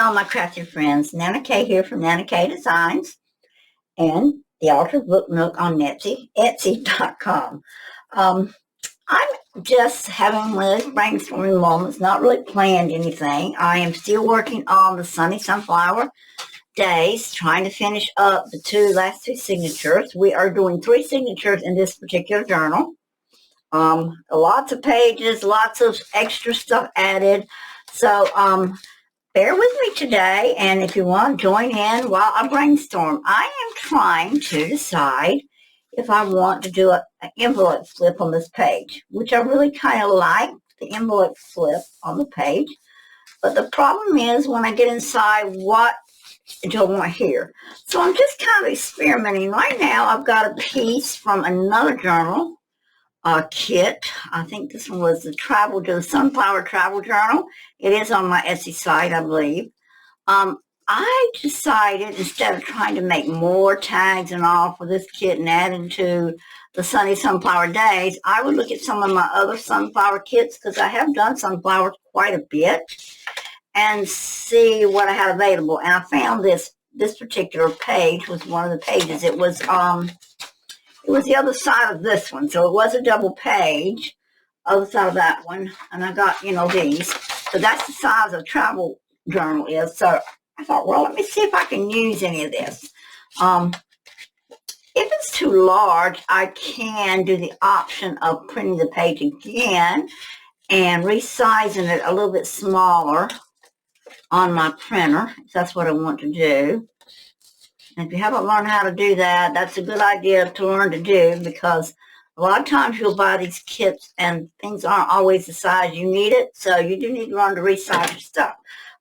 all my crafty friends. Nana Kaye here from Nana Kaye Designs and the author of Book Nook on Etsy.com. I'm just having one of those brainstorming moments, not really planned anything. I am still working on the Sunny Sunflower Days, trying to finish up the last two signatures. We are doing 3 signatures in this particular journal. Lots of pages, lots of extra stuff added. So, bear with me today, and if you want, join in while I brainstorm. I am trying to decide if I want to do an envelope slip on this page, which I really kind of like, the envelope slip on the page. But the problem is when I get inside, what do I want here? So I'm just kind of experimenting. Right now, I've got a piece from another journal, kit. I think this one was the Sunflower Travel Journal. It is on my Etsy site, I believe. I decided, instead of trying to make more tags and all for this kit and add into the Sunny Sunflower Days, I would look at some of my other sunflower kits, because I have done sunflowers quite a bit, and see what I had available. And I found this particular page was one of the pages. It was the other side of this one, so it was a double page, other side of that one, and I got, these. So that's the size of travel journal is. So I thought, well, let me see if I can use any of this. If it's too large, I can do the option of printing the page again and resizing it a little bit smaller on my printer, if that's what I want to do. And if you haven't learned how to do that, that's a good idea to learn to do, because a lot of times you'll buy these kits and things aren't always the size you need it. So you do need to learn to resize your stuff.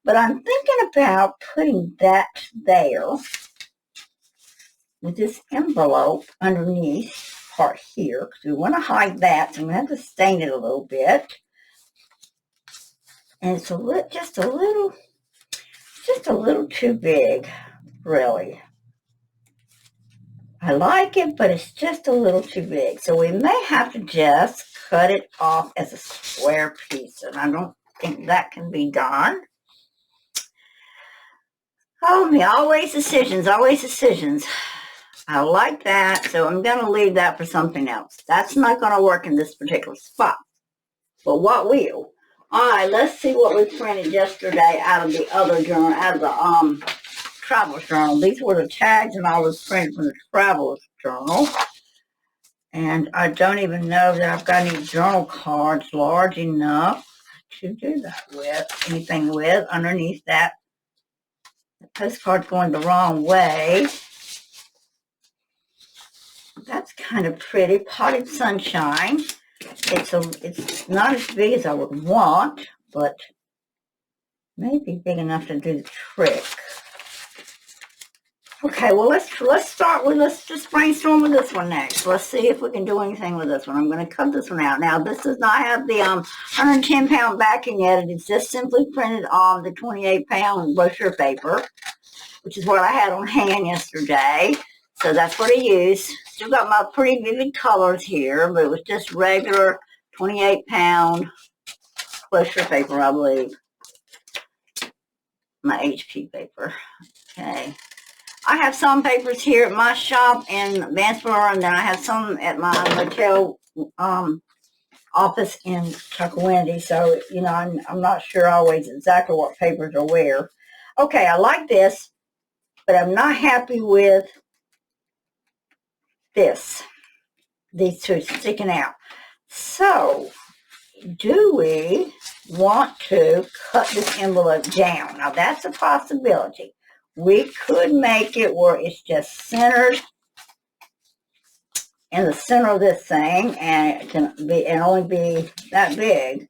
But I'm thinking about putting that there with this envelope underneath part here, because we want to hide that. So I'm going to have to stain it a little bit. And it's just a little too big, really. I like it, but it's just a little too big. So we may have to just cut it off as a square piece. And I don't think that can be done. Oh, me, always decisions, always decisions. I like that, so I'm going to leave that for something else. That's not going to work in this particular spot. But what will? All right, let's see what we printed yesterday out of the other journal, out of the Traveler's Journal. These were the tags, and I was printed from the Traveler's Journal. And I don't even know that I've got any journal cards large enough to do that with, anything with, underneath that. The postcard's going the wrong way. That's kind of pretty. Potted Sunshine. It's not as big as I would want, but maybe big enough to do the trick. Okay, well, let's just brainstorm with this one next. Let's see if we can do anything with this one. I'm going to cut this one out. Now, this does not have the 110-pound backing yet. It's just simply printed on the 28-pound brochure paper, which is what I had on hand yesterday. So that's what I used. Still got my pretty vivid colors here, but it was just regular 28-pound brochure paper, I believe. My HP paper. Okay. I have some papers here at my shop in Vanceboro, and then I have some at my hotel office in Tuckawindy. So, I'm not sure always exactly what papers are where. Okay, I like this, but I'm not happy with these two sticking out. So, do we want to cut this envelope down? Now, that's a possibility. We could make it where it's just centered in the center of this thing, and it can be and only be that big,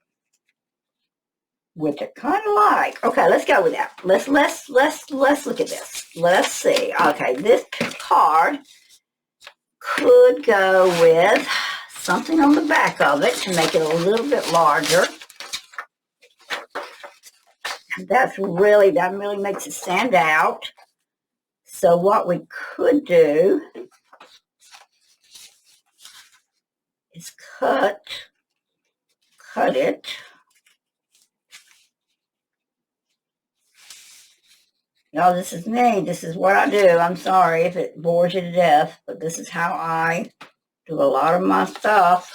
which I kind of like. Okay, let's go with that. Let's look at this. Let's see. Okay, this card could go with something on the back of it to make it a little bit larger. That really makes it stand out. So what we could do is cut it Y'all, this is me. This is what I do. I'm sorry if it bores you to death, but this is how I do a lot of my stuff.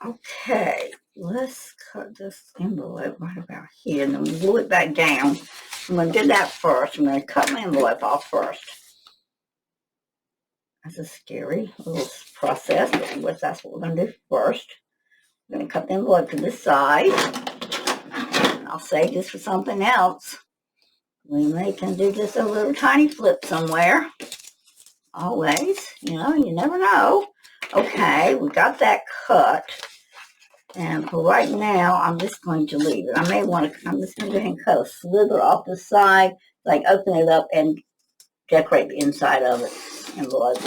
Okay, let's cut this envelope right about here and then glue it back down. I'm going to do that first. I'm going to cut my envelope off first. That's a scary little process, but that's what we're going to do first. I'm going to cut the envelope to this side. I'll save this for something else. We may can do just a little tiny flip somewhere. Always, you know, you never know. Okay, we got that cut. And for right now, I'm just going to leave it. I'm just going to go ahead and cut a slither off the side, like open it up and decorate the inside of it. Envelope.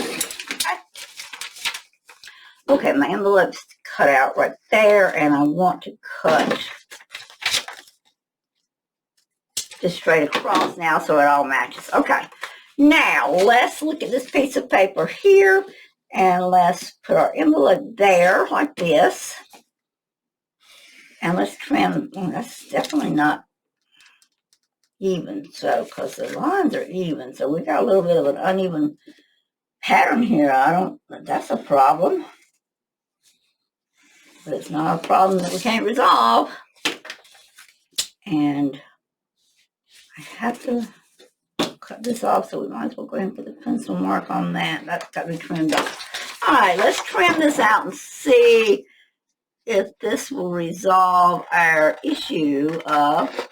Okay, my envelope's cut out right there, and I want to cut just straight across now so it all matches. Okay, now let's look at this piece of paper here, and let's put our envelope there like this. And let's trim. That's definitely not even, so because the lines are even, so we got a little bit of an uneven pattern here. That's a problem, but it's not a problem that we can't resolve. And I have to cut this off, so we might as well go ahead and put the pencil mark on that. That's got to be trimmed off. All right, let's trim this out and see if this will resolve our issue of,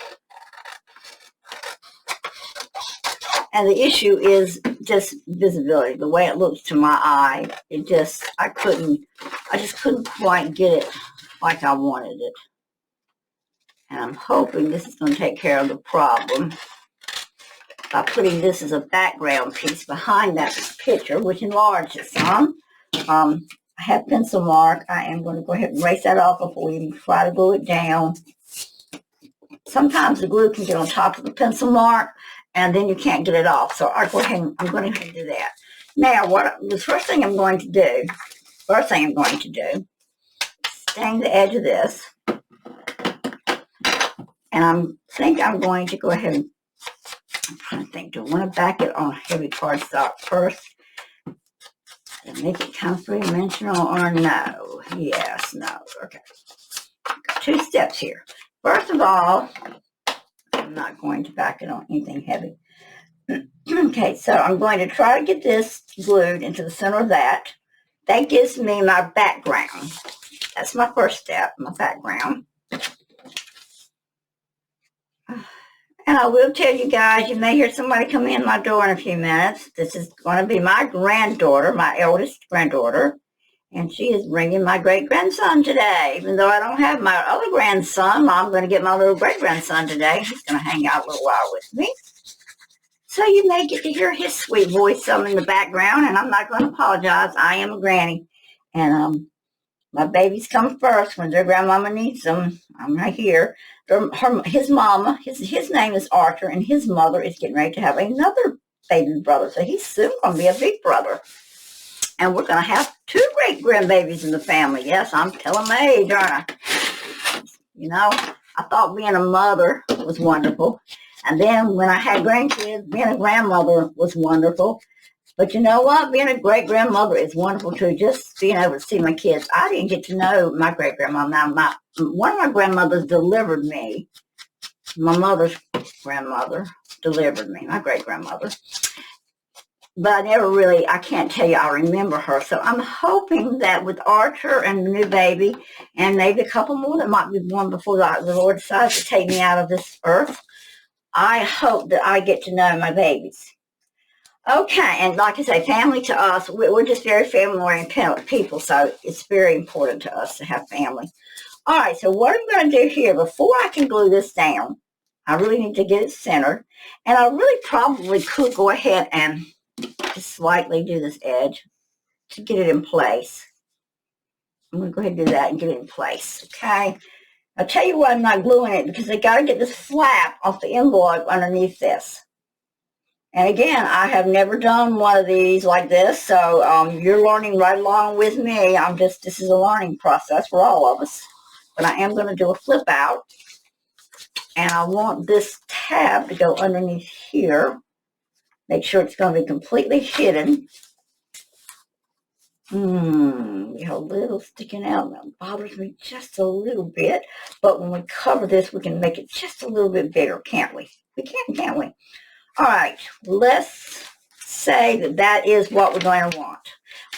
and the issue is just visibility, the way it looks to my eye. I just couldn't quite get it like I wanted it. And I'm hoping this is going to take care of the problem by putting this as a background piece behind that picture, which enlarges some. I have pencil mark. I am going to go ahead and erase that off before we even try to glue it down. Sometimes the glue can get on top of the pencil mark, and then you can't get it off. So I'm going to do that. Now, the first thing I'm going to do, stain the edge of this. And I think I'm going to go ahead and, I'm trying to think, do I want to back it on heavy cardstock first and make it kind of three-dimensional, or no? Yes, no. Okay. Got two steps here. First of all, I'm not going to back it on anything heavy. Okay, so I'm going to try to get this glued into the center of that. That gives me my background. That's my first step, my background. And I will tell you guys, you may hear somebody come in my door in a few minutes. This is going to be my granddaughter, my eldest granddaughter. And she is bringing my great-grandson today. Even though I don't have my other grandson, I'm going to get my little great-grandson today. He's going to hang out a little while with me. So you may get to hear his sweet voice some in the background, and I'm not going to apologize. I am a granny. And my babies come first when their grandmama needs them. I'm right here. His mama, his name is Arthur, and his mother is getting ready to have another baby brother. So he's soon going to be a big brother. And we're going to have two great-grandbabies in the family. Yes, I'm telling my age, aren't I? You know, I thought being a mother was wonderful. And then when I had grandkids, being a grandmother was wonderful. But you know what? Being a great-grandmother is wonderful, too. Just being able to see my kids. I didn't get to know my great-grandma. Now, one of my grandmothers delivered me. My mother's grandmother delivered me, my great-grandmother. But I can't tell you I remember her. So I'm hoping that with Archer and the new baby, and maybe a couple more that might be born before the Lord decides to take me out of this earth, I hope that I get to know my babies. Okay, and like I say, family to us, we're just very family-oriented people, so it's very important to us to have family. All right, so what I'm going to do here, before I can glue this down, I really need to get it centered, and I really probably could go ahead and just slightly do this edge to get it in place. I'm going to go ahead and do that and get it in place, okay? I'll tell you why I'm not gluing it, because I got to get this flap off the envelope underneath this. And again, I have never done one of these like this, so you're learning right along with me. This is a learning process for all of us. But I am going to do a flip out. And I want this tab to go underneath here. Make sure it's going to be completely hidden. We have a little sticking out. That bothers me just a little bit. But when we cover this, we can make it just a little bit bigger, can't we? We can, can't we? All right, let's say that that is what we're going to want.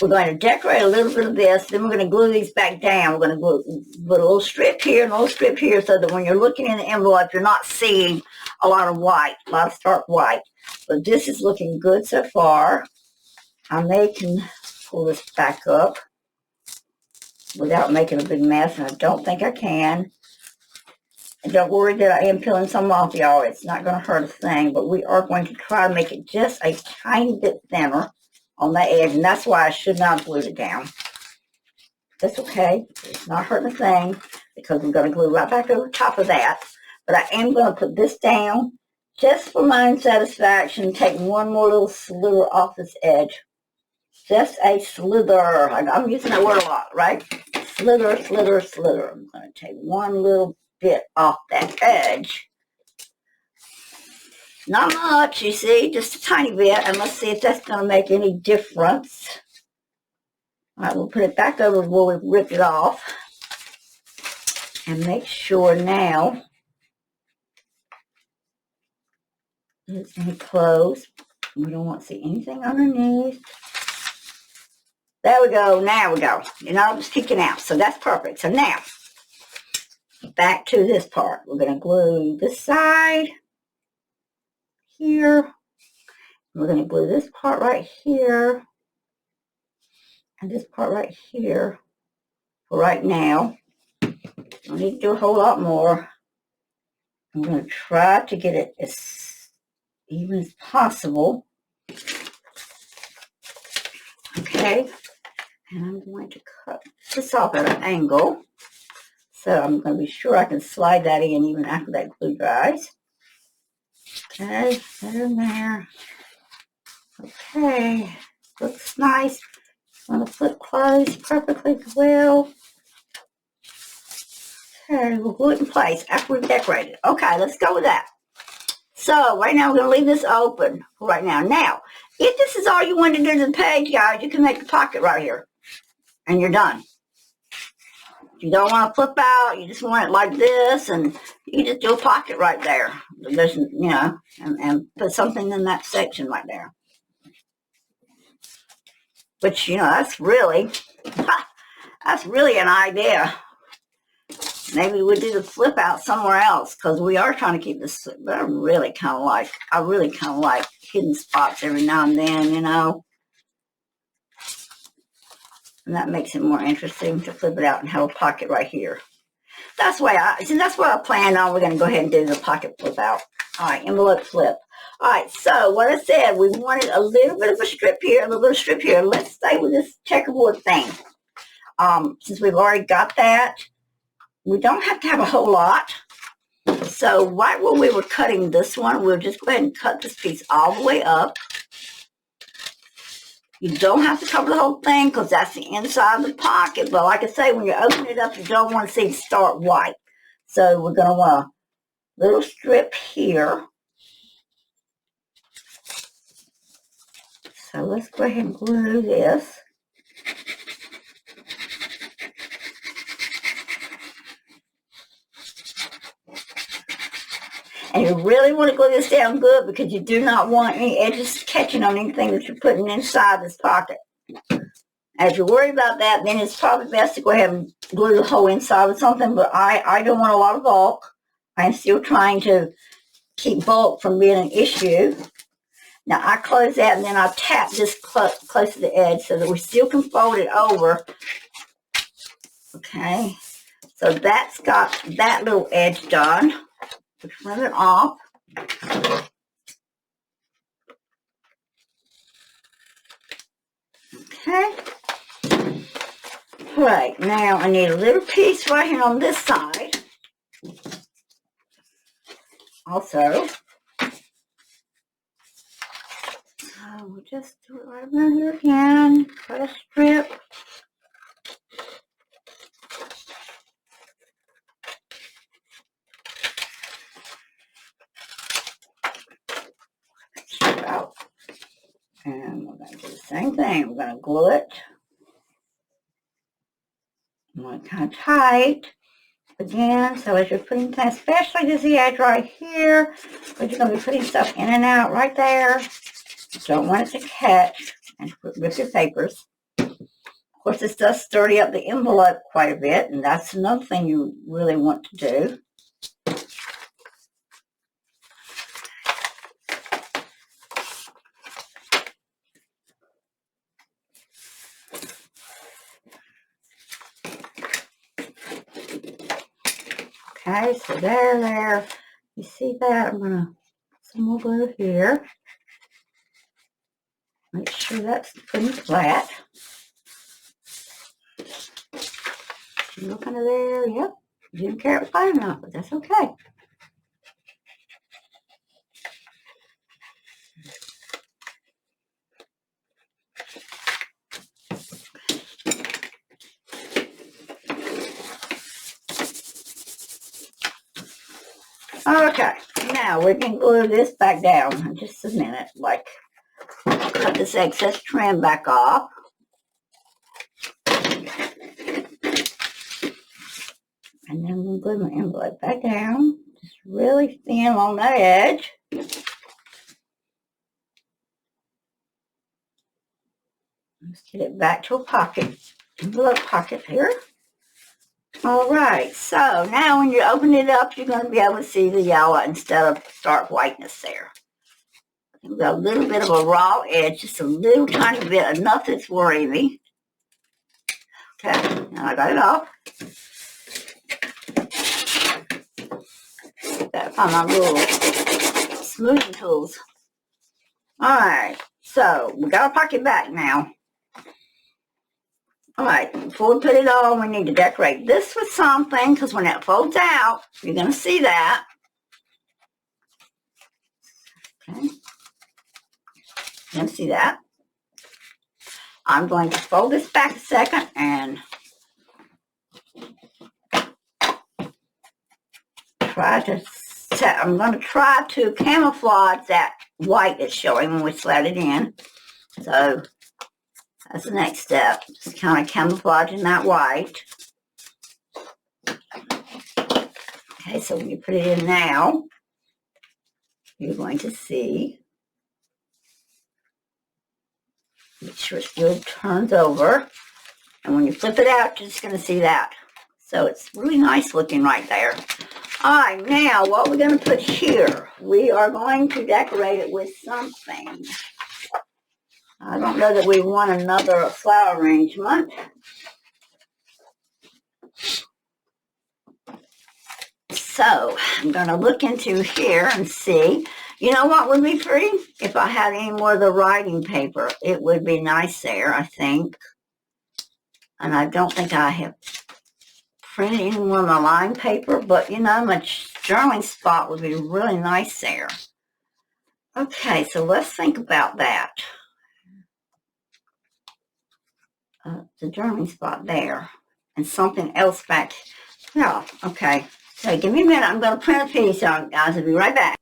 We're going to decorate a little bit of this. Then we're going to glue these back down. We're going to put a little strip here and a little strip here so that when you're looking in the envelope, you're not seeing a lot of white, a lot of stark white. But this is looking good so far. I can pull this back up without making a big mess, and I don't think I can. And don't worry that I am peeling some off, y'all. It's not going to hurt a thing, but we are going to try to make it just a tiny bit thinner on the edge, and that's why I should not have glued it down. That's okay. It's not hurting a thing because we're going to glue right back over top of that. But I am going to put this down just for my own satisfaction. Take one more little slither off this edge. Just a slither. I'm using that word a lot, right? Slither, slither, slither. I'm going to take one little bit off that edge. Not much, you see, just a tiny bit. And let's see if that's going to make any difference. All right, we'll put it back over where we ripped it off. And make sure now it's any closed. We don't want to see anything underneath. There we go. Now we go. You're not just kicking out. So that's perfect. So now, back to this part. We're going to glue this side here. We're going to glue this part right here. And this part right here for right now. Don't need to do a whole lot more. I'm going to try to get it as even as possible. Okay. And I'm going to cut this off at an angle. So I'm going to be sure I can slide that in even after that glue dries. Okay, there and there. Okay, looks nice. I'm going to flip closed perfectly well. Okay, we'll glue it in place after we've decorated. Okay, let's go with that. So right now we're going to leave this open for right now. Now, if this is all you want to do to the page, guys, you can make a pocket right here. And you're done. If you don't want to flip out, you just want it like this, and you just do a pocket right there. There's, you know, and put something in that section right there. Which, you know, that's really an idea. Maybe we'll do the flip out somewhere else because we are trying to keep this. But I really kind of like hidden spots every now and then, you know. And that makes it more interesting to flip it out and have a pocket right here. That's what I planned on. We're going to go ahead and do the pocket flip out. All right, envelope flip. All right, so what I said, we wanted a little bit of a strip here, a little bit of strip here. Let's stay with this checkerboard thing. Since we've already got that, we don't have to have a whole lot. So right where we were cutting this one, we'll just go ahead and cut this piece all the way up. You don't have to cover the whole thing because that's the inside of the pocket. But like I say, when you open it up, you don't want to see it start white. So we're going to want a little strip here. So let's go ahead and glue this. And you really want to glue this down good because you do not want any edges catching on anything that you're putting inside this pocket. As you're worried about that, then it's probably best to go ahead and glue the whole inside with something. But I don't want a lot of bulk. I'm still trying to keep bulk from being an issue. Now, I close that and then I tap this close to the edge so that we still can fold it over. Okay. So that's got that little edge done. Trim it off. Okay. Right, now I need a little piece right here on this side. Also. So we'll just do it right around here again. Cut a strip. same thing. We're going to glue it. I'm going to kind of tight again. So as you're putting things, especially this edge right here, where you're going to be putting stuff in and out right there. Don't want it to catch and rip your papers. Of course, this does sturdy up the envelope quite a bit, and that's another thing you really want to do. Okay, so there. You see that? I'm going to put some more glue here. Make sure that's pretty flat. Look under there. Yep. Didn't care it was flat enough, but that's okay. Okay, now we can glue this back down in just a minute. Like, cut this excess trim back off. And then we'll glue my envelope back down. Just really thin along that edge. Let's get it back to a pocket, envelope pocket here. All right, so now when you open it up, you're going to be able to see the yellow instead of stark whiteness there. We've got a little bit of a raw edge, just a little tiny bit, enough that's worrying me. Okay, now I got it off. Gotta find my little smoothing tools. All right, so we got our pocket back now. All right, before we put it on, we need to decorate this with something, because when it folds out, you're going to see that. Okay. You're going to see that. I'm going to fold this back a second and I'm going to try to camouflage that white it's showing when we slide it in. So that's the next step, just kind of camouflaging that white. Okay, so when you put it in now, you're going to see, make sure it still turns over. And when you flip it out, you're just going to see that. So it's really nice looking right there. All right, now what we're going to put here, we are going to decorate it with something. I don't know that we want another flower arrangement. So I'm going to look into here and see. You know what would be pretty? If I had any more of the writing paper, it would be nice there, I think. And I don't think I have printed any more of my line paper, but you know, my journaling spot would be really nice there. Okay, so let's think about that. The journaling spot there, and something else back. Yeah, okay. So give me a minute. I'm going to print a piece, guys. I'll be right back.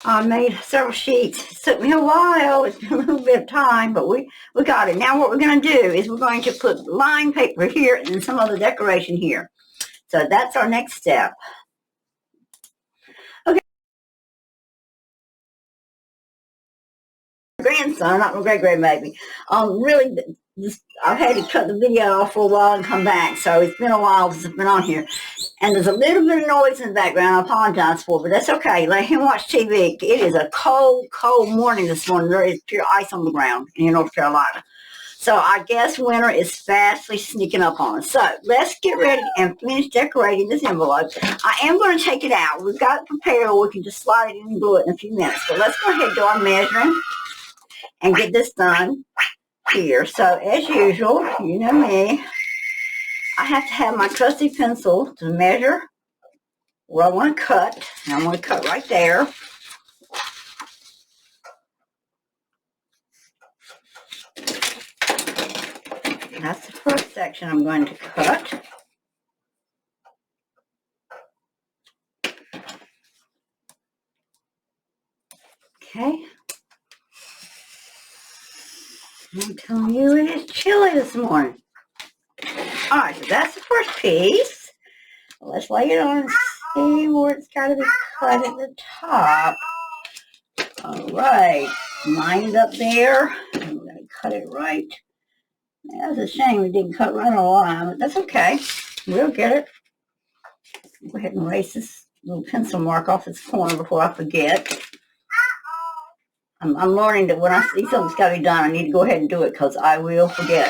I made several sheets. It took me a while. It's been a little bit of time, but we got it. Now what we're going to do is we're going to put line paper here and some other decoration here. So that's our next step. Okay. Grandson, not my great-grandbaby. Really, I've had to cut the video off for a while and come back, so it's been a while since I've been on here. And there's a little bit of noise in the background. I apologize for it, but that's okay. Let him watch TV. It is a cold, cold morning this morning. There is pure ice on the ground in North Carolina. So I guess winter is fastly sneaking up on us. So let's get ready and finish decorating this envelope. I am going to take it out. We've got it prepared, or we can just slide it in and glue it in a few minutes. But let's go ahead and do our measuring and get this done here. So as usual, you know me, I have to have my trusty pencil to measure where I want to cut. And I want to cut right there. That's the first section I'm going to cut. Okay. I'm telling you, it is chilly this morning. All right, so that's the first piece. Let's lay it on and see where it's got to be cut at the top. All right, line it up there. I'm going to cut it right. That's a shame we didn't cut right on the line, but that's okay. We'll get it. Go ahead and erase this little pencil mark off this corner before I forget. I'm learning that when I see something's got to be done, I need to go ahead and do it because I will forget.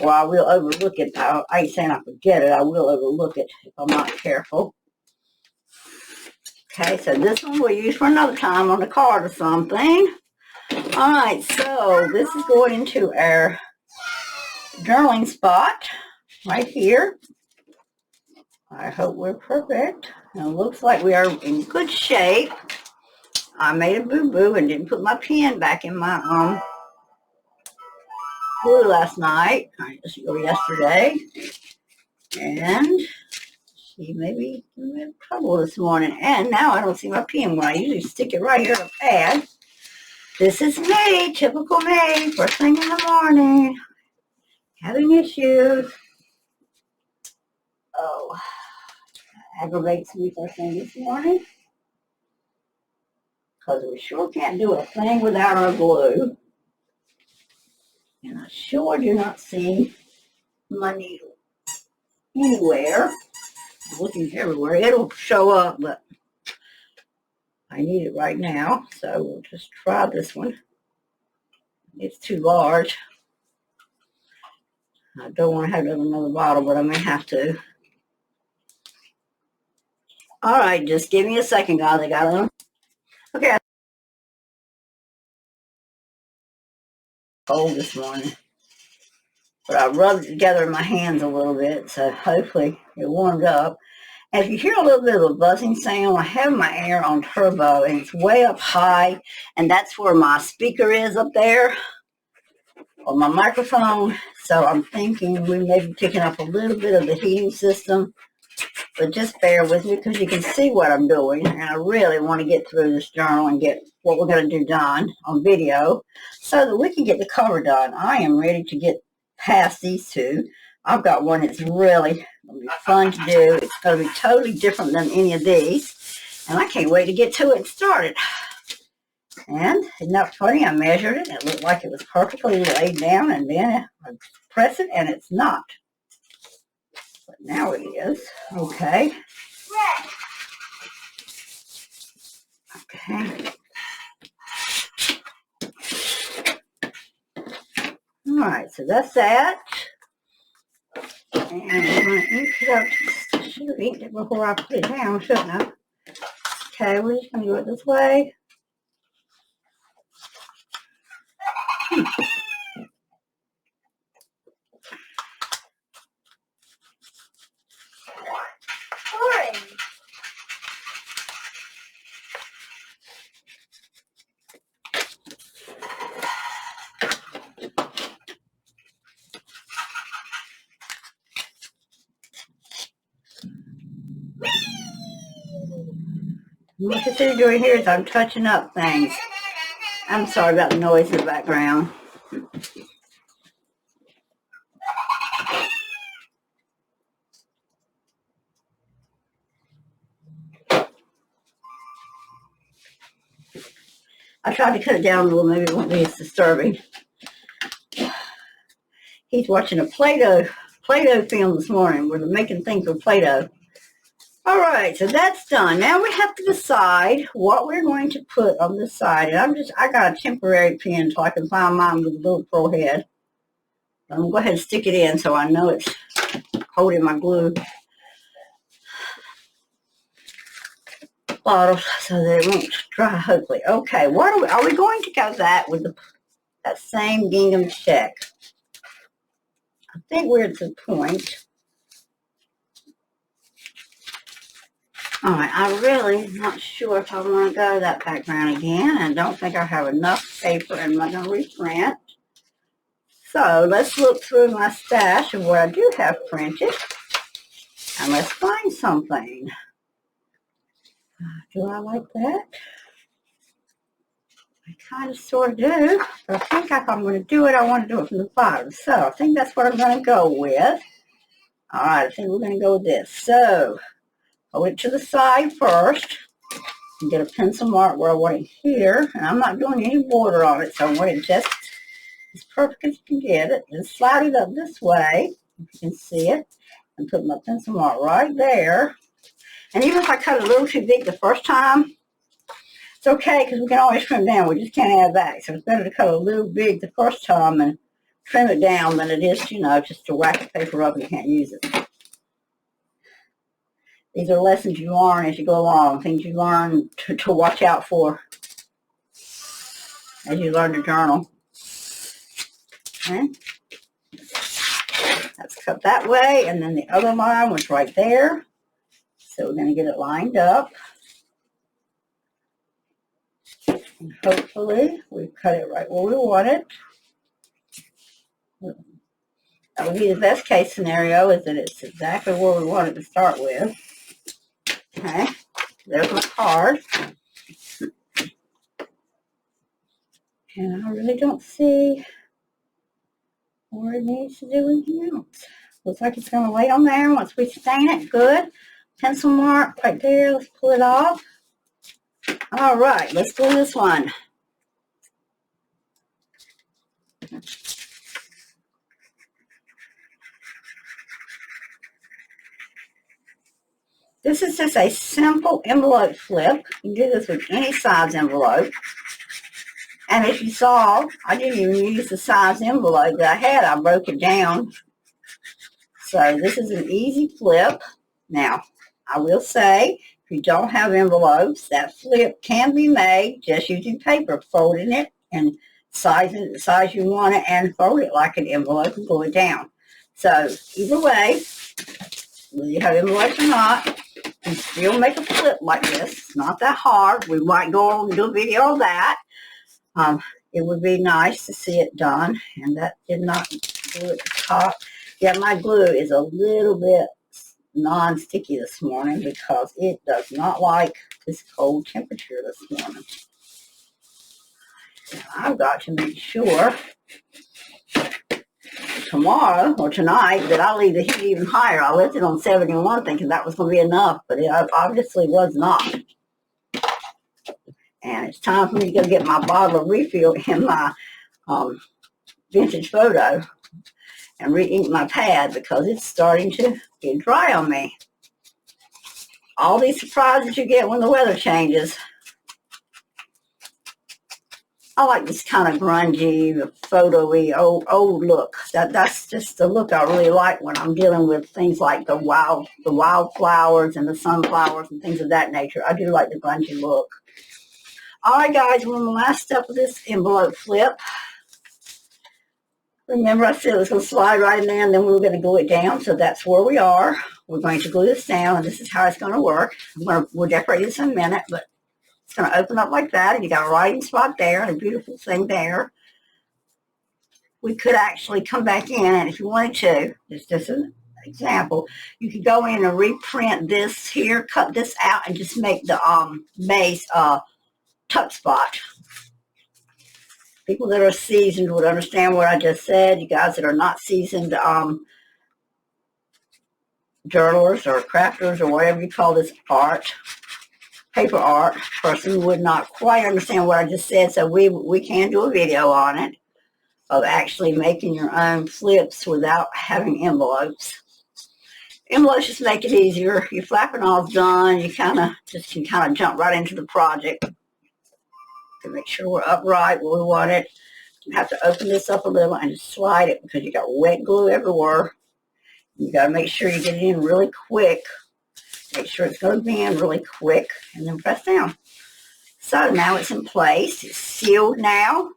Or I will overlook it. I ain't saying I forget it. I will overlook it if I'm not careful. Okay, so this one we'll use for another time on a card or something. All right, so this is going into our journaling spot right here. I hope we're perfect. It looks like we are in good shape. I made a boo-boo and didn't put my pen back in my glue last night, or yesterday. And she may be in trouble this morning. And now I don't see my pen when I usually stick it right here on the pad. This is me, typical me, first thing in the morning. Having issues. Oh, aggravates me first thing this morning. Because we sure can't do a thing without our glue. And I sure do not see my needle anywhere. I'm looking everywhere. It'll show up, but I need it right now. So we'll just try this one. It's too large. I don't want to have another bottle, but I may have to. All right, just give me a second, guys. I got them. Okay. Cold this morning. But I rubbed it together in my hands a little bit, so hopefully it warmed up. As you hear a little bit of a buzzing sound, I have my air on turbo, and it's way up high, and that's where my speaker is up there, or my microphone. So I'm thinking we may be picking up a little bit of the heating system, but just bear with me because you can see what I'm doing, and I really want to get through this journal and get what we're going to do done on video so that we can get the cover done. I am ready to get past these two. I've got one that's really going to be fun to do. It's going to be totally different than any of these, and I can't wait to get to it and start it. And isn't that funny? I measured it, and it looked like it was perfectly laid down, and then I press it, and it's not. But now it is. Okay. Okay. All right, so that's that. And I'm going to ink it up. I should have inked it before I put it down, shouldn't I? Okay, we're just going to do it this way. What you're doing here is I'm touching up things. I'm sorry about the noise in the background. I tried to cut it down a little, maybe it won't be as disturbing. He's watching a Play-Doh film this morning where they're making things with Play-Doh. All right, so that's done. Now we have to decide what we're going to put on this side. And I got a temporary pen so I can find mine with a little pearl head. I'm going to go ahead and stick it in so I know it's holding my glue bottle so that it won't dry, hopefully. Okay, what are we going to go that with that same gingham check? I think we're at the point. All right, I'm really not sure if I want to go that background again. I don't think I have enough paper and I'm going to reprint. So let's look through my stash of what I do have printed. And let's find something. Do I like that? I kind of sort of do. But I think if I'm going to do it, I want to do it from the bottom. So I think that's what I'm going to go with. All right, I think we're going to go with this. So hold it to the side first and get a pencil mark where I want it here. And I'm not doing any border on it, so I want it just as perfect as you can get it. Just slide it up this way, if you can see it, and put my pencil mark right there. And even if I cut it a little too big the first time, it's okay because we can always trim down. We just can't add back. So it's better to cut a little big the first time and trim it down than it is, you know, just to whack the paper up and you can't use it. These are lessons you learn as you go along, things you learn to watch out for as you learn to journal. Okay. That's cut that way, and then the other line was right there. So we're going to get it lined up. And hopefully we cut it right where we want it. That would be the best case scenario, is that it's exactly where we want it to start with. Okay, there's my card. And I really don't see where it needs to do anything else. Looks like it's going to lay on there once we stain it. Good. Pencil mark right there. Let's pull it off. All right, let's do this one. This is just a simple envelope flip. You can do this with any size envelope. And as you saw, I didn't even use the size envelope that I had. I broke it down. So this is an easy flip. Now, I will say, if you don't have envelopes, that flip can be made just using paper, folding it and sizing it the size you want it and fold it like an envelope and glue it down. So either way, whether you have envelopes or not, you can still make a flip like this. It's not that hard. We might go on and do a video of that. It would be nice to see it done, and that did not glue at the top. Yeah, my glue is a little bit non-sticky this morning because it does not like this cold temperature this morning. Now, I've got to make sure tomorrow or tonight that I leave the heat even higher. I left it on 71 thinking that was going to be enough, but it obviously was not. And it's time for me to go get my bottle of refill in my vintage photo and re-ink my pad because it's starting to get dry on me. All these surprises you get when the weather changes. I like this kind of grungy, photo-y, old look. That's just the look I really like when I'm dealing with things like the wildflowers and the sunflowers and things of that nature. I do like the grungy look. All right, guys, we're on the last step of this envelope flip. Remember I said it was going to slide right in there and then we were going to glue it down, so that's where we are. We're going to glue this down, and this is how it's going to work. We'll decorate this in a minute, but it's going to open up like that, and you got a writing spot there and a beautiful thing there. We could actually come back in, and if you wanted to, just an example, you could go in and reprint this here, cut this out, and just make the base tuck spot. People that are seasoned would understand what I just said. You guys that are not seasoned journalers or crafters or whatever you call this art, paper art person would not quite understand what I just said. So we can do a video on it of actually making your own flips without having envelopes. Envelopes just make it easier. Your flapping all's done. You can jump right into the project. To make sure we're upright where we want it. You have to open this up a little and just slide it because you got wet glue everywhere. You got to make sure you get it in really quick. Make sure it's going to bend really quick and then press down. So now it's in place. It's sealed now.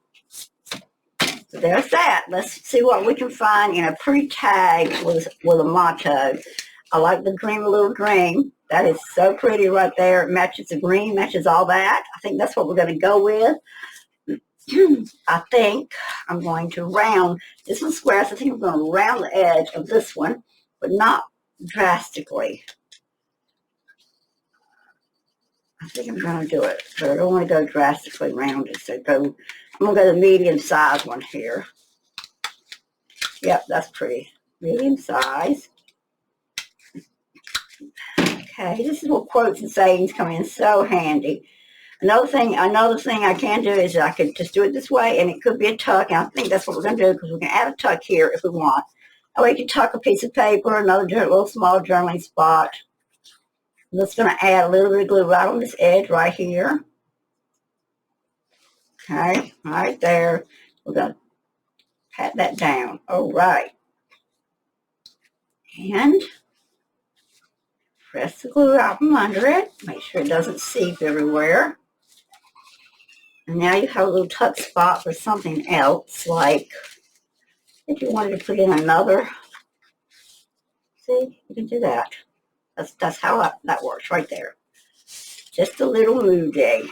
So there's that. Let's see what we can find in a pretty tag with a motto. I like the Dream a Little Dream. That is so pretty right there. It matches the green, matches all that. I think that's what we're going to go with. I think I'm going to round this one square. So I think I'm going to round the edge of this one, but not drastically. I think I'm going to do it, but I don't want to go drastically rounded. So I'm going to go the medium size one here. Yep, that's pretty. Medium size. Okay, this is where quotes and sayings come in so handy. Another thing I can do is I could just do it this way, and it could be a tuck. And I think that's what we're going to do because we can add a tuck here if we want. That way you can tuck a piece of paper, another little small journaling spot. I'm just going to add a little bit of glue right on this edge right here. Okay, right there. We're going to pat that down. All right. And press the glue out from under it. Make sure it doesn't seep everywhere. And now you have a little tuck spot for something else, like if you wanted to put in another. See, you can do that. That's how that works right there. Just a little moody.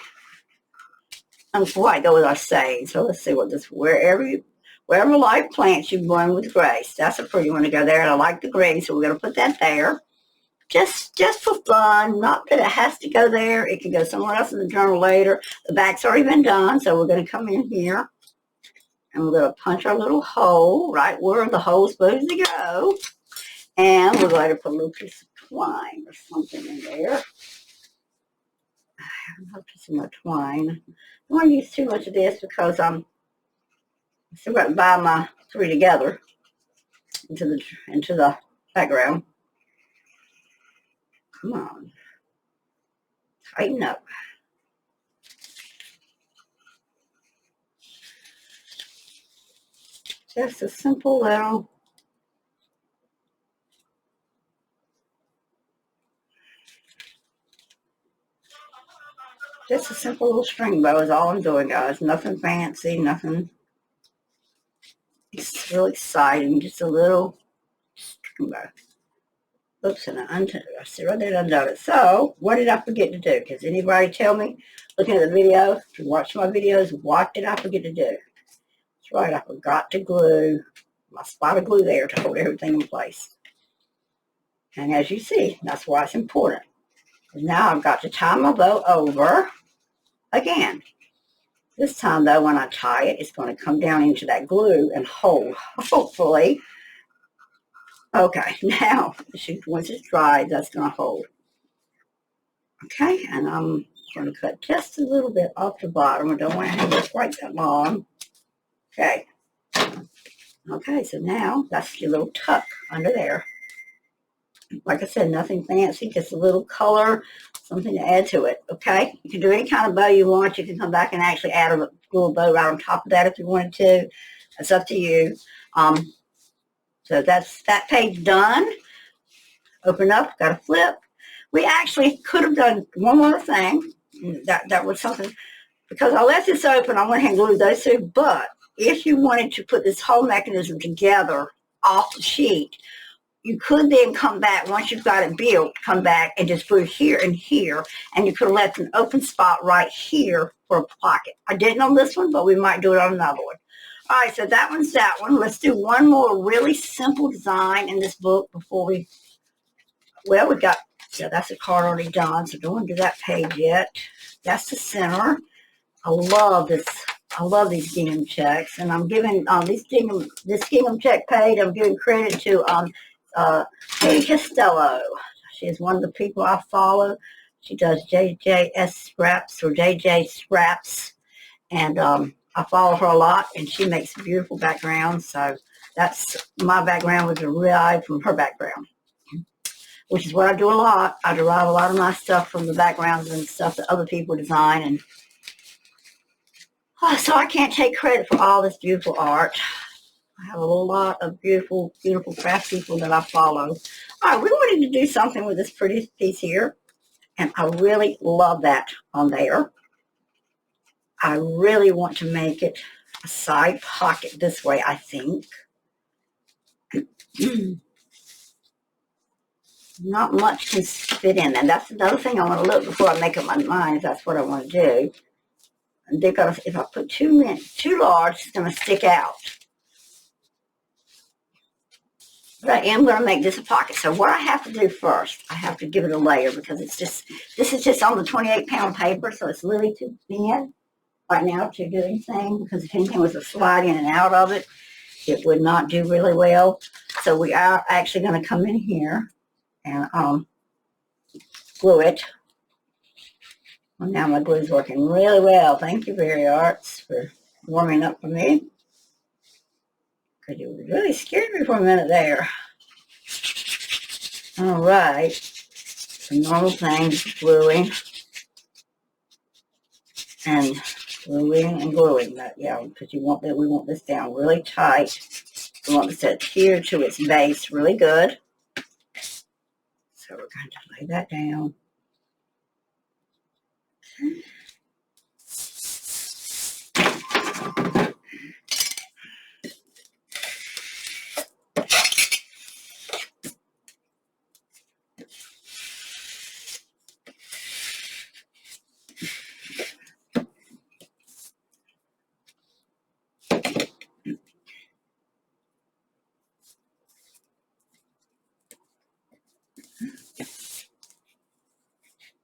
And before I go with our saying, so let's see what this, wherever life plants you bloom with grace. That's a pretty one to go there. And I like the green, so we're going to put that there. Just for fun, not that it has to go there. It can go somewhere else in the journal later. The back's already been done, so we're going to come in here. And we're going to punch our little hole right where the hole's supposed to go. And we're going to put a little piece of twine or something in there. I have a piece of my twine. I don't want to use too much of this because I'm still going to buy my three together into the background. Come on. Tighten up. Just a simple little string bow is all I'm doing, guys. Nothing fancy, nothing really exciting, just a little string bow. Oops, and I see right there, undone it. So, what did I forget to do? Because anybody tell me, looking at the video, if you watch my videos, what did I forget to do? That's right, I forgot to glue my spot of glue there to hold everything in place. And as you see, that's why it's important. Now I've got to tie my bow over again. This time, though, when I tie it, it's going to come down into that glue and hold, hopefully. Okay, now, once it's dried, that's going to hold. Okay, and I'm going to cut just a little bit off the bottom. I don't want to have it quite that long. Okay. Okay, so now that's your little tuck under there. Like I said, nothing fancy, just a little color, something to add to it, okay? You can do any kind of bow you want. You can come back and actually add a little bow right on top of that if you wanted to. That's up to you. So that's that page done. Open up, got a flip. We actually could have done one more thing. That was something, because I left this open, I went ahead and glued those two, but if you wanted to put this whole mechanism together off the sheet, you could then come back, once you've got it built, come back and just glue here and here, and you could have left an open spot right here for a pocket. I didn't on this one, but we might do it on another one. All right, so that one's that one. Let's do one more really simple design in this book before we got, yeah, that's a card already done, so don't want to do that page yet. That's the center. I love this. I love these gingham checks, and I'm giving this gingham check page, I'm giving credit to Kaye Costello. She is one of the people I follow. She does JJS scraps or JJ scraps, and I follow her a lot, and she makes beautiful backgrounds. So that's my background was derived from her background, which is what I do a lot. I derive a lot of my stuff from the backgrounds and stuff that other people design, and so I can't take credit for all this beautiful art. I have a lot of beautiful, beautiful craft people that I follow. All right, we wanted to do something with this pretty piece here, and I really love that on there. I really want to make it a side pocket this way, I think. Not much can fit in, and that's another thing I want to look before I make up my mind if that's what I want to do. And because if I put too large, it's going to stick out. But I am going to make this a pocket. So what I have to do first, I have to give it a layer because it's just, this is just on the 28-pound paper, so it's really too thin right now to do anything, because if anything was to slide in and out of it, it would not do really well. So we are actually going to come in here and glue it. Well, now my glue is working really well. Thank you, Very Arts, for warming up for me. Because you really scared me for a minute there. All right. The normal thing, gluing and gluing and gluing. But yeah, because we want this down really tight. We want this to adhere to its base really good. So we're going to lay that down. Okay.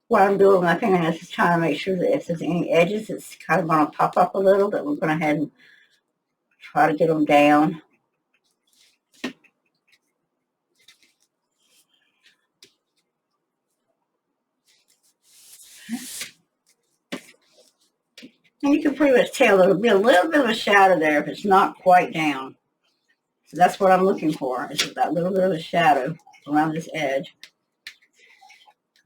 What I'm doing with my fingernails is trying to make sure that if there's any edges, it's kind of going to pop up a little, but we're going to head and try to get them down. And you can pretty much tell there'll be a little bit of a shadow there if it's not quite down. So that's what I'm looking for, is that little bit of a shadow around this edge.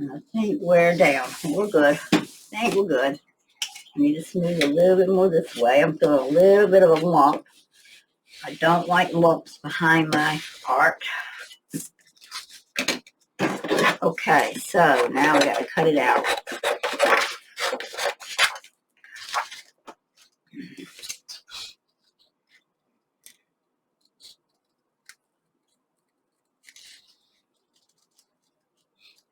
And I think we're down. I think we're good. I think we're good. I need to smooth a little bit more this way. I'm feeling a little bit of a lump. I don't like lumps behind my art. Okay, so now we got to cut it out.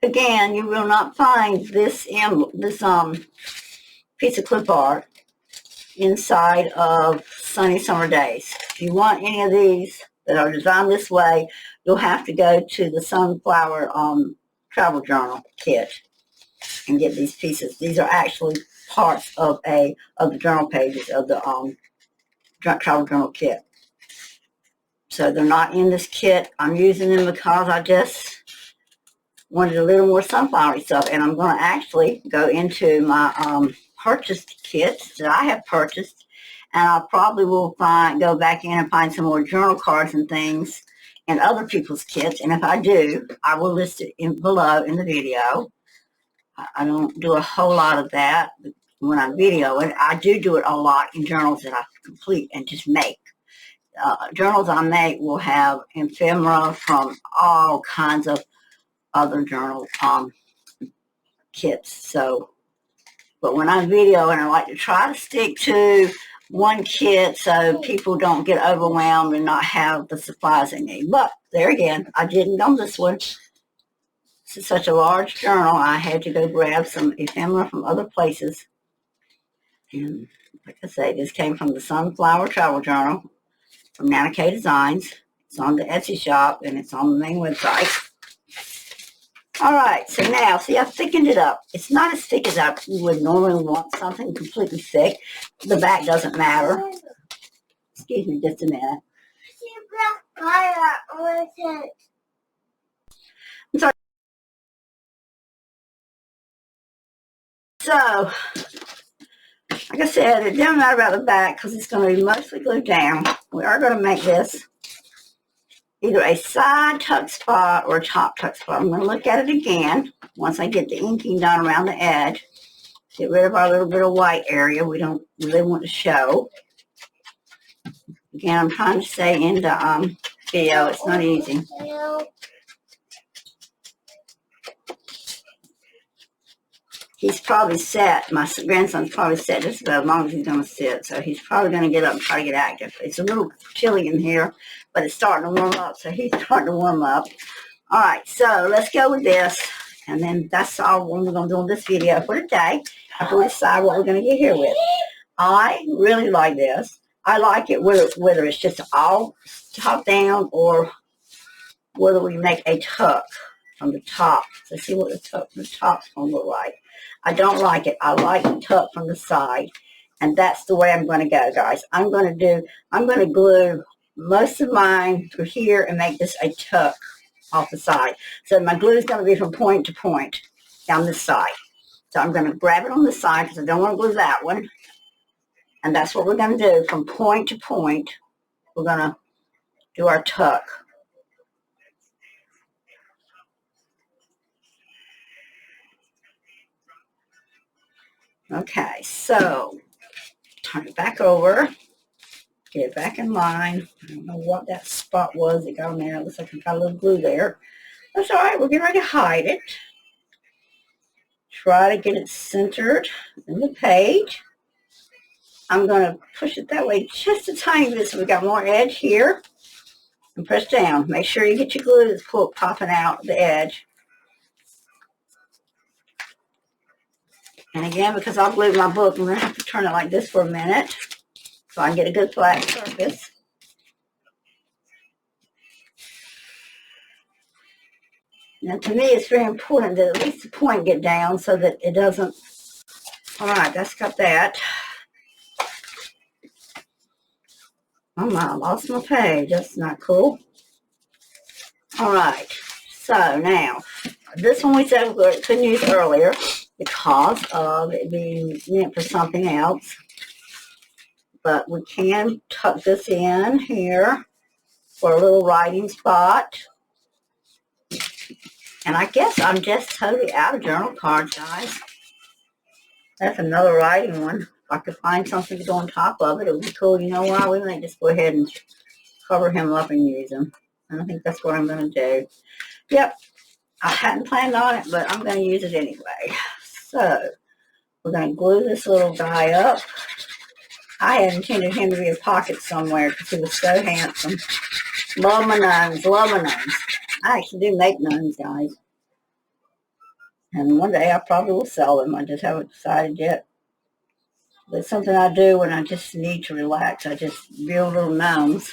Again, you will not find this piece of clip art inside of Sunny Summer Days. If you want any of these that are designed this way, you'll have to go to the Sunflower Travel Journal kit and get these pieces. These are actually parts of the journal pages of the Travel Journal kit. So they're not in this kit. I'm using them because I just wanted a little more sunflowery stuff, and I'm going to actually go into my purchased kits that I have purchased, and I probably will go back in and find some more journal cards and things in other people's kits, and if I do, I will list it below in the video. I don't do a whole lot of that when I video it. I do it a lot in journals that I complete and just make. Journals I make will have ephemera from all kinds of other journal kits. So, but when I video, and I like to try to stick to one kit so people don't get overwhelmed and not have the supplies they need. But there again, I didn't on this one. This is such a large journal, I had to go grab some ephemera from other places. And like I say, this came from the Sunflower Travel Journal from Nana Kaye Designs. It's on the Etsy shop, and it's on the main website. All right, so now, see, I've thickened it up. It's not as thick as I would normally want something completely thick. The back doesn't matter. Excuse me just a minute. I'm sorry. So, like I said, it doesn't matter about the back because it's going to be mostly glued down. We are going to make this either a side tuck spot or a top tuck spot. I'm going to look at it again once I get the inking done around the edge. Get rid of our little bit of white area we don't really want to show. Again, I'm trying to stay in the video. It's not easy. He's probably set. My grandson's probably set just about as long as he's going to sit. So he's probably going to get up and try to get active. It's a little chilly in here, but it's starting to warm up. So he's starting to warm up. All right, so let's go with this. And then that's all we're going to do in this video for today. After we decide what we're going to get here with. I really like this. I like it whether it's just all top down or whether we make a tuck from the top. To see what the top's going to look like. I don't like it. I like the tuck from the side. And that's the way I'm going to go, guys. I'm going to glue most of mine through here and make this a tuck off the side. So my glue is going to be from point to point down this side. So I'm going to grab it on the side because I don't want to glue that one. And that's what we're going to do. From point to point, we're going to do our tuck. Okay, so turn it back over. Get it back in line. I don't know what that spot was that got on there. It looks like I got a little glue there. That's all right. We're getting ready to hide it. Try to get it centered in the page. I'm going to push it that way just a tiny bit so we got more edge here. And press down. Make sure you get your glue that's popping out the edge. And again, because I've glued my book, I'm going to have to turn it like this for a minute so I can get a good flat surface. Now, to me, it's very important that at least the point get down so that it doesn't. All right, that's got that. Oh my, I lost my page. That's not cool. All right, so now, this one we said we couldn't use earlier because of it being meant for something else. But we can tuck this in here for a little writing spot. And I guess I'm just totally out of journal cards, guys. That's another writing one. If I could find something to go on top of it, it would be cool. You know what? We might just go ahead and cover him up and use him. And I think that's what I'm going to do. Yep. I hadn't planned on it, but I'm going to use it anyway. So, we're going to glue this little guy up. I had intended him to be a pocket somewhere because he was so handsome. Love my gnomes. Love my gnomes. I actually do make gnomes, guys. And one day I probably will sell them. I just haven't decided yet. But it's something I do when I just need to relax. I just build little gnomes.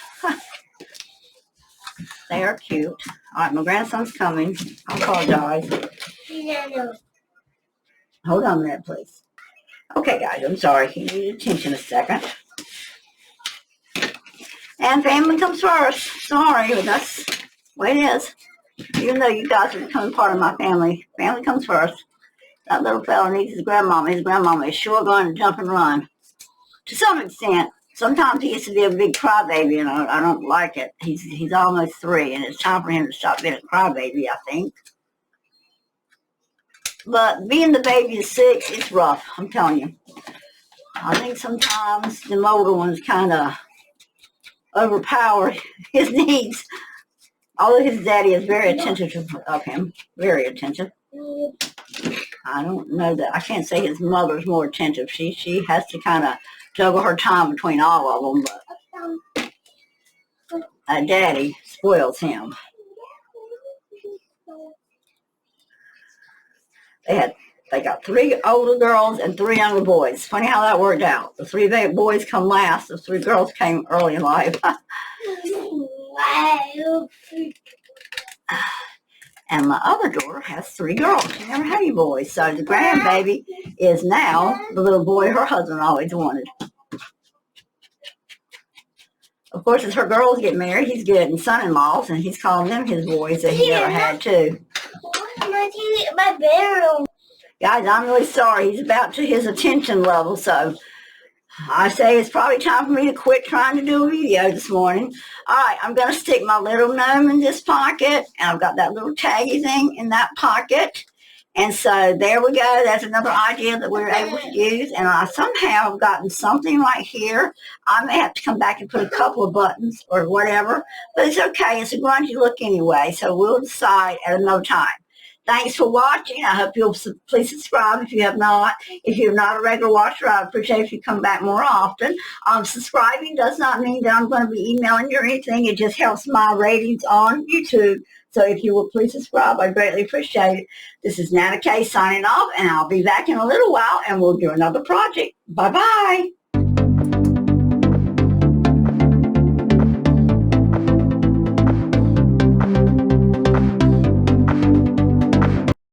They are cute. All right, my grandson's coming. I apologize. Hold on a minute, please. Okay, guys, I'm sorry. He needed attention a second. And family comes first. Sorry, but that's the way it is. Even though you guys are becoming part of my family, family comes first. That little fella needs his grandmama. His grandmama is sure going to jump and run. To some extent, sometimes he used to be a big crybaby, and I don't like it. He's almost 3, and it's time for him to stop being a crybaby, I think. But being the baby is 6, it's rough, I'm telling you. I think sometimes the older ones kind of overpower his needs. Although his daddy is very attentive of him, very attentive. I don't know that, I can't say his mother's more attentive. She has to kind of juggle her time between all of them, but daddy spoils him. They got 3 older girls and 3 younger boys. Funny how that worked out. The 3 boys come last. The 3 girls came early in life. And my other daughter has 3 girls. She never had any boys. So the grandbaby is now the little boy her husband always wanted. Of course, as her girls get married, he's getting son-in-laws, and he's calling them his boys that he never had too. My bedroom. Guys, I'm really sorry. He's about to his attention level, so I say it's probably time for me to quit trying to do a video this morning. All right, I'm going to stick my little gnome in this pocket, and I've got that little taggy thing in that pocket. And so there we go. That's another idea that we were able to use. And I somehow have gotten something right here. I may have to come back and put a couple of buttons or whatever, but it's okay. It's a grungy look anyway, so we'll decide at another time. Thanks for watching. I hope you'll please subscribe if you have not. If you're not a regular watcher, I appreciate if you come back more often. Subscribing does not mean that I'm going to be emailing you or anything. It just helps my ratings on YouTube. So if you will please subscribe, I greatly appreciate it. This is Nana Kaye signing off, and I'll be back in a little while, and we'll do another project. Bye-bye.